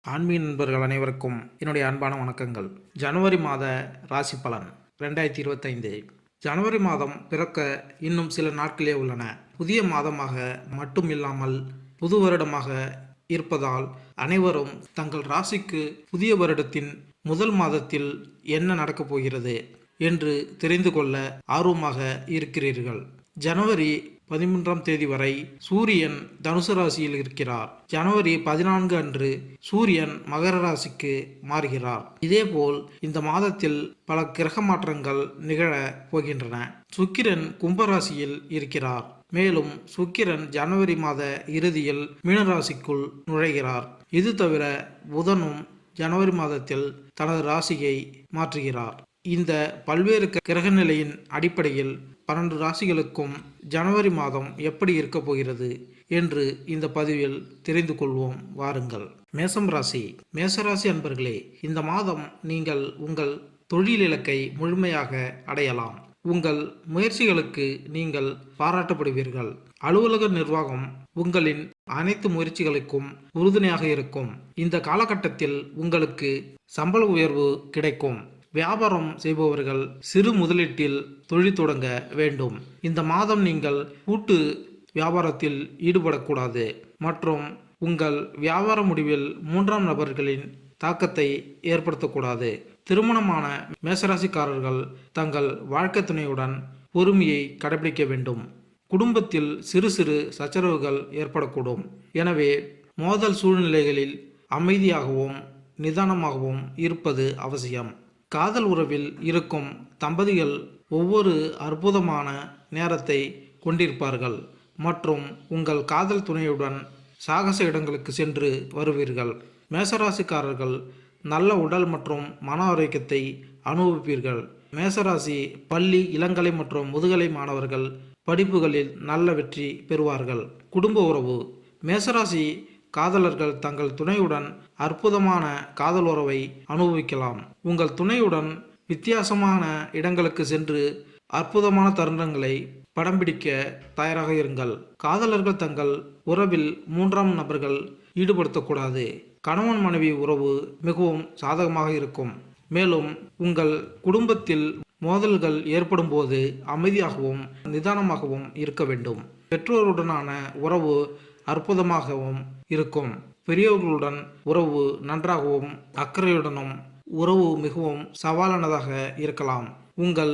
ஆன்மீக நண்பர்கள் அனைவருக்கும் என்னுடைய அன்பான வணக்கங்கள். ஜனவரி மாத ராசி பலன் 2025. ஜனவரி மாதம் பிறக்க இன்னும் சில நாட்களே உள்ளன. புதிய மாதமாக மட்டும் இல்லாமல் புது வருடமாக இருப்பதால் அனைவரும் தங்கள் ராசிக்கு புதிய வருடத்தின் முதல் மாதத்தில் என்ன நடக்கப் போகிறது என்று தெரிந்து கொள்ள ஆர்வமாக இருக்கிறீர்கள். ஜனவரி 13ஆம் தேதி வரை சூரியன் தனுசு ராசியில் இருக்கிறார். ஜனவரி 14 அன்று சூரியன் மகர ராசிக்கு மாறுகிறார். இதேபோல் இந்த மாதத்தில் பல கிரக மாற்றங்கள் நிகழ போகின்றன. சுக்கிரன் கும்பராசியில் இருக்கிறார். மேலும் சுக்கிரன் ஜனவரி மாத இறுதியில் மீனராசிக்குள் நுழைகிறார். இது தவிர புதனும் ஜனவரி மாதத்தில் தனது ராசியை மாற்றுகிறார். இந்த பல்வேறு கிரக நிலையின் அடிப்படையில் 12 ராசிகளுக்கும் ஜனவரி மாதம் எப்படி இருக்கப் போகிறது என்று இந்த பதிவில் தெரிந்து கொள்வோம். வாருங்கள். மேசம் ராசி. மேசராசி அன்பர்களே, இந்த மாதம் நீங்கள் உங்கள் தொழில் இலக்கை முழுமையாக அடையலாம். உங்கள் முயற்சிகளுக்கு நீங்கள் பாராட்டப்படுவீர்கள். அலுவலக நிர்வாகம் உங்களின் அனைத்து முயற்சிகளுக்கும் உறுதுணையாக இருக்கும். இந்த காலகட்டத்தில் உங்களுக்கு சம்பள உயர்வு கிடைக்கும். வியாபாரம் செய்பவர்கள் சிறு முதலீட்டில் தொழில் தொடங்க வேண்டும். இந்த மாதம் நீங்கள் கூட்டு வியாபாரத்தில் ஈடுபடக்கூடாது மற்றும் உங்கள் வியாபார முடிவில் 3ஆம் நபர்களின் தாக்கத்தை ஏற்படுத்தக்கூடாது. திருமணமான மேசராசிக்காரர்கள் தங்கள் வாழ்க்கை துணையுடன் பொறுமையை கடைபிடிக்க வேண்டும். குடும்பத்தில் சிறு சிறு சச்சரவுகள் ஏற்படக்கூடும். எனவே மோதல் சூழ்நிலைகளில் அமைதியாகவும் நிதானமாகவும் இருப்பது அவசியம். காதல் உறவில் இருக்கும் தம்பதிகள் ஒவ்வொரு அற்புதமான நேரத்தை கொண்டிருப்பார்கள் மற்றும் உங்கள் காதல் துணையுடன் சாகச இடங்களுக்கு சென்று வருவீர்கள். மேசராசிக்காரர்கள் நல்ல உடல் மற்றும் மன ஆரோக்கியத்தை அனுபவிப்பீர்கள். மேசராசி பள்ளி, இளங்கலை மற்றும் முதுகலை மாணவர்கள் படிப்புகளில் நல்ல வெற்றி பெறுவார்கள். குடும்ப உறவு. மேசராசி காதலர்கள் தங்கள் துணையுடன் அற்புதமான காதல் உறவை அனுபவிக்கலாம். உங்கள் துணையுடன் வித்தியாசமான இடங்களுக்கு சென்று அற்புதமான தருணங்களை படம் பிடிக்க தயாராக இருங்கள். காதலர்கள் தங்கள் உறவில் 3ஆம் நபர்கள் ஈடுபடுத்தக்கூடாது. கணவன் மனைவி உறவு மிகவும் சாதகமாக இருக்கும். மேலும் உங்கள் குடும்பத்தில் மோதல்கள் ஏற்படும் போது அமைதியாகவும் நிதானமாகவும் இருக்க வேண்டும். பெற்றோருடனான உறவு அற்புதமாகவும் இருக்கும். பெரியவர்களுடன் உறவு நன்றாகவும் அக்கறையுடனும் உறவு மிகவும் சவாலானதாக இருக்கலாம். உங்கள்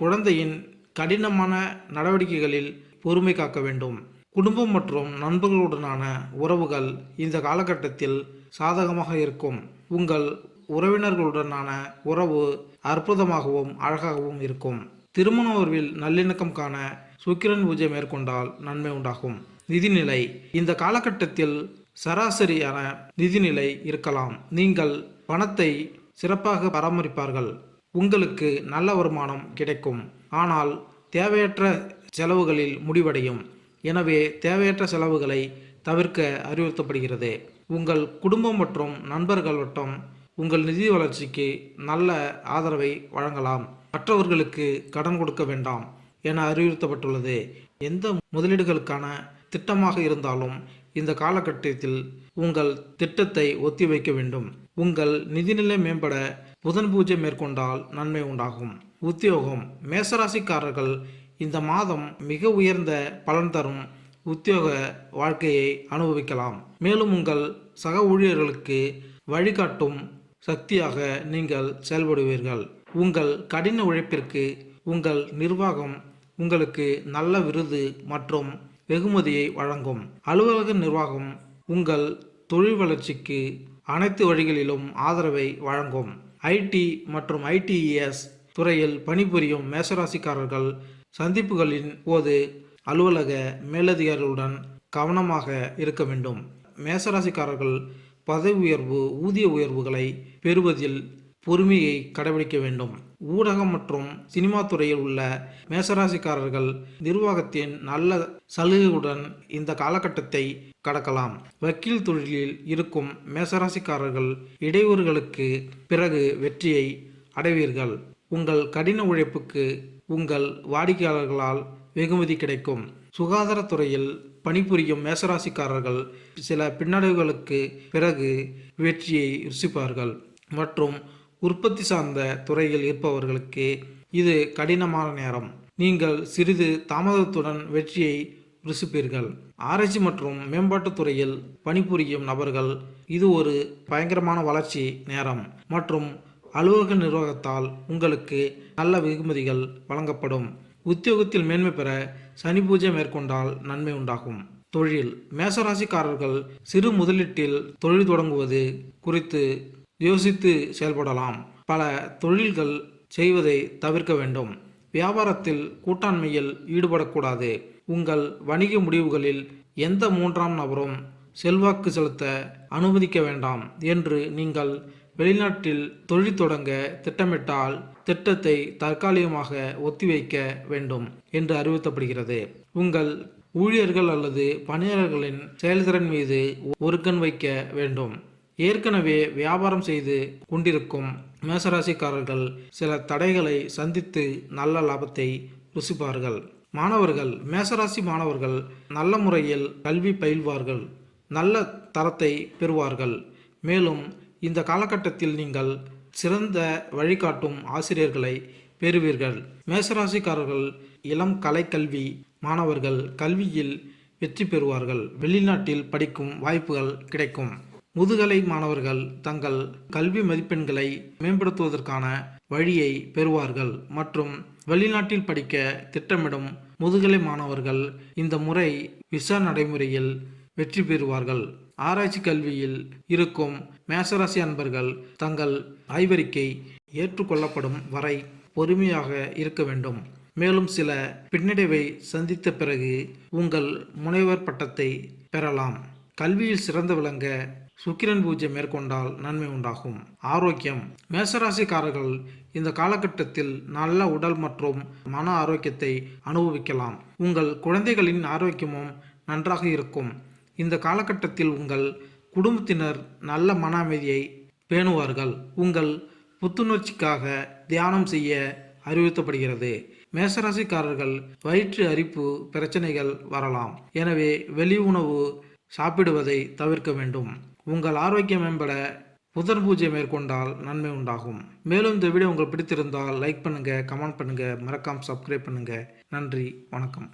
குழந்தையின் கடினமான நடவடிக்கைகளில் பொறுமை காக்க வேண்டும். குடும்பம் மற்றும் நண்பர்களுடனான உறவுகள் இந்த காலகட்டத்தில் சாதகமாக இருக்கும். உங்கள் உறவினர்களுடனான உறவு அற்புதமாகவும் அழகாகவும் இருக்கும். திருமண உறவில் நல்லிணக்கம் காண சுக்கிரன் பூஜை மேற்கொண்டால் நன்மை உண்டாகும். நிதிநிலை. இந்த காலகட்டத்தில் சராசரியான நிதிநிலை இருக்கலாம். நீங்கள் பணத்தை சிறப்பாக பராமரிப்பார்கள். உங்களுக்கு நல்ல வருமானம் கிடைக்கும். ஆனால் தேவையற்ற செலவுகளில் முடிவடையும். எனவே தேவையற்ற செலவுகளை தவிர்க்க அறிவுறுத்தப்படுகிறது. உங்கள் குடும்பம் மற்றும் நண்பர்கள் வட்டம் உங்கள் நிதி வளர்ச்சிக்கு நல்ல ஆதரவை வழங்கலாம். மற்றவர்களுக்கு கடன் கொடுக்க வேண்டாம் என அறிவுறுத்தப்பட்டுள்ளது. எந்த முதலீடுகளுக்கான திட்டமாக இருந்தாலும் இந்த காலகட்டத்தில் உங்கள் திட்டத்தை ஒத்திவைக்க வேண்டும். உங்கள் நிதிநிலை மேம்பட புதன் பூஜை மேற்கொண்டால் நன்மை உண்டாகும். உத்தியோகம். மேசராசிக்காரர்கள் இந்த மாதம் மிக உயர்ந்த பலன் தரும் உத்தியோக வாழ்க்கையை அனுபவிக்கலாம். மேலும் உங்கள் சக ஊழியர்களுக்கு வழிகாட்டும் சக்தியாக நீங்கள் செயல்படுவீர்கள். உங்கள் கடின உழைப்பிற்கு உங்கள் நிர்வாகம் உங்களுக்கு நல்ல விருது மற்றும் வெகுமதியை வழங்கும். அலுவலக நிர்வாகம் உங்கள் தொழில் வளர்ச்சிக்கு அனைத்து வழிகளிலும் ஆதரவை வழங்கும். ஐடி மற்றும் ஐடிஎஸ் துறையில் பணிபுரியும் மேசராசிக்காரர்கள் சந்திப்புகளின் போது அலுவலக மேலதிகாரிகளுடன் கவனமாக இருக்க வேண்டும். மேசராசிக்காரர்கள் பதவி உயர்வு, ஊதிய உயர்வுகளை பெறுவதில் பொறுமையை கடைபிடிக்க வேண்டும். ஊடகம் மற்றும் சினிமா துறையில் உள்ள மேசராசிக்காரர்கள் நிர்வாகத்தின் நல்ல சலுகையுடன் இந்த காலகட்டத்தை கடக்கலாம். வக்கீல் தொழிலில் இருக்கும் மேசராசிக்காரர்கள் இடையூறுகளுக்கு பிறகு வெற்றியை அடைவீர்கள். உங்கள் கடின உழைப்புக்கு உங்கள் வாடிக்கையாளர்களால் வெகுமதி கிடைக்கும். சுகாதாரத்துறையில் பணிபுரியும் மேசராசிக்காரர்கள் சில பின்னடைவுகளுக்கு பிறகு வெற்றியை ருசிப்பார்கள். மற்றும் உற்பத்தி சார்ந்த துறையில் இருப்பவர்களுக்கு இது கடினமான நேரம். நீங்கள் சிறிது தாமதத்துடன் வெற்றியை ருசிப்பீர்கள். ஆராய்ச்சி மற்றும் மேம்பாட்டுத் துறையில் பணிபுரியும் நபர்கள் இது ஒரு பயங்கரமான வளர்ச்சி நேரம் மற்றும் அலுவலக நிர்வாகத்தால் உங்களுக்கு நல்ல வெகுமதிகள் வழங்கப்படும். உத்தியோகத்தில் மேன்மை பெற சனி பூஜை மேற்கொண்டால் நன்மை உண்டாகும். தொழில் மேசராசிக்காரர்கள் சிறு முதலீட்டில் தொழில் தொடங்குவது குறித்து யோசித்து செயல்படலாம். பல தொழில்கள் செய்வதை தவிர்க்க வேண்டும். வியாபாரத்தில் கூட்டாண்மையில் ஈடுபடக்கூடாது. உங்கள் வணிக முடிவுகளில் எந்த மூன்றாம் நபரும் செல்வாக்கு செலுத்த அனுமதிக்க வேண்டாம் என்று நீங்கள் வெளிநாட்டில் தொழில் தொடங்க திட்டமிட்டால் திட்டத்தை தற்காலிகமாக ஒத்திவைக்க வேண்டும் என்று அறிவுறுத்தப்படுகிறது. உங்கள் ஊழியர்கள் அல்லது பணியாளர்களின் செயல்திறன் மீது ஒரு கண் வைக்க வேண்டும். ஏற்கனவே வியாபாரம் செய்து கொண்டிருக்கும் மேசராசிக்காரர்கள் சில தடைகளை சந்தித்து நல்ல லாபத்தை ருசிப்பார்கள். மாணவர்கள் மேசராசி மாணவர்கள் நல்ல முறையில் கல்வி பயில்வார்கள், நல்ல தரத்தை பெறுவார்கள். மேலும் இந்த காலகட்டத்தில் நீங்கள் சிறந்த வழிகாட்டும் ஆசிரியர்களை பெறுவீர்கள். மேசராசிக்காரர்கள் இளம் கலைக்கல்வி மாணவர்கள் கல்வியில் வெற்றி பெறுவார்கள். வெளிநாட்டில் படிக்கும் வாய்ப்புகள் கிடைக்கும். முதுகலை மாணவர்கள் தங்கள் கல்வி மதிப்பெண்களை மேம்படுத்துவதற்கான வழியை பெறுவார்கள். மற்றும் வெளிநாட்டில் படிக்க திட்டமிடும் முதுகலை மாணவர்கள் இந்த முறை விசா நடைமுறையில் வெற்றி பெறுவார்கள். ஆராய்ச்சி கல்வியில் இருக்கும் மேசராசி அன்பர்கள் தங்கள் ஆய்வறிக்கை ஏற்றுக்கொள்ளப்படும் வரை பொறுமையாக இருக்க வேண்டும். மேலும் சில பின்னடைவை சந்தித்த பிறகு உங்கள் முனைவர் பட்டத்தை பெறலாம். கல்வியில் சிறந்து விளங்க சுக்கிரன் பூஜை மேற்கொண்டால் நன்மை உண்டாகும். ஆரோக்கியம் மேசராசிக்காரர்கள் இந்த காலகட்டத்தில் நல்ல உடல் மற்றும் மன ஆரோக்கியத்தை அனுபவிக்கலாம். உங்கள் குழந்தைகளின் ஆரோக்கியமும் நன்றாக இருக்கும். இந்த காலகட்டத்தில் உங்கள் குடும்பத்தினர் நல்ல மன அமைதியை பேணுவார்கள். உங்கள் புத்துணர்ச்சிக்காக தியானம் செய்ய அறிவுறுத்தப்படுகிறது. மேசராசிக்காரர்கள் வயிற்று அரிப்பு பிரச்சனைகள் வரலாம். எனவே வெளி உணவு சாப்பிடுவதை தவிர்க்க வேண்டும். உங்கள் ஆரோக்கியம் மேம்பட புதன் பூஜை மேற்கொண்டால் நன்மை உண்டாகும். மேலும் இந்த வீடியோ உங்களுக்கு பிடித்திருந்தால் லைக் பண்ணுங்கள், கமெண்ட் பண்ணுங்கள், மறக்காமல் சப்ஸ்கிரைப் பண்ணுங்கள். நன்றி, வணக்கம்.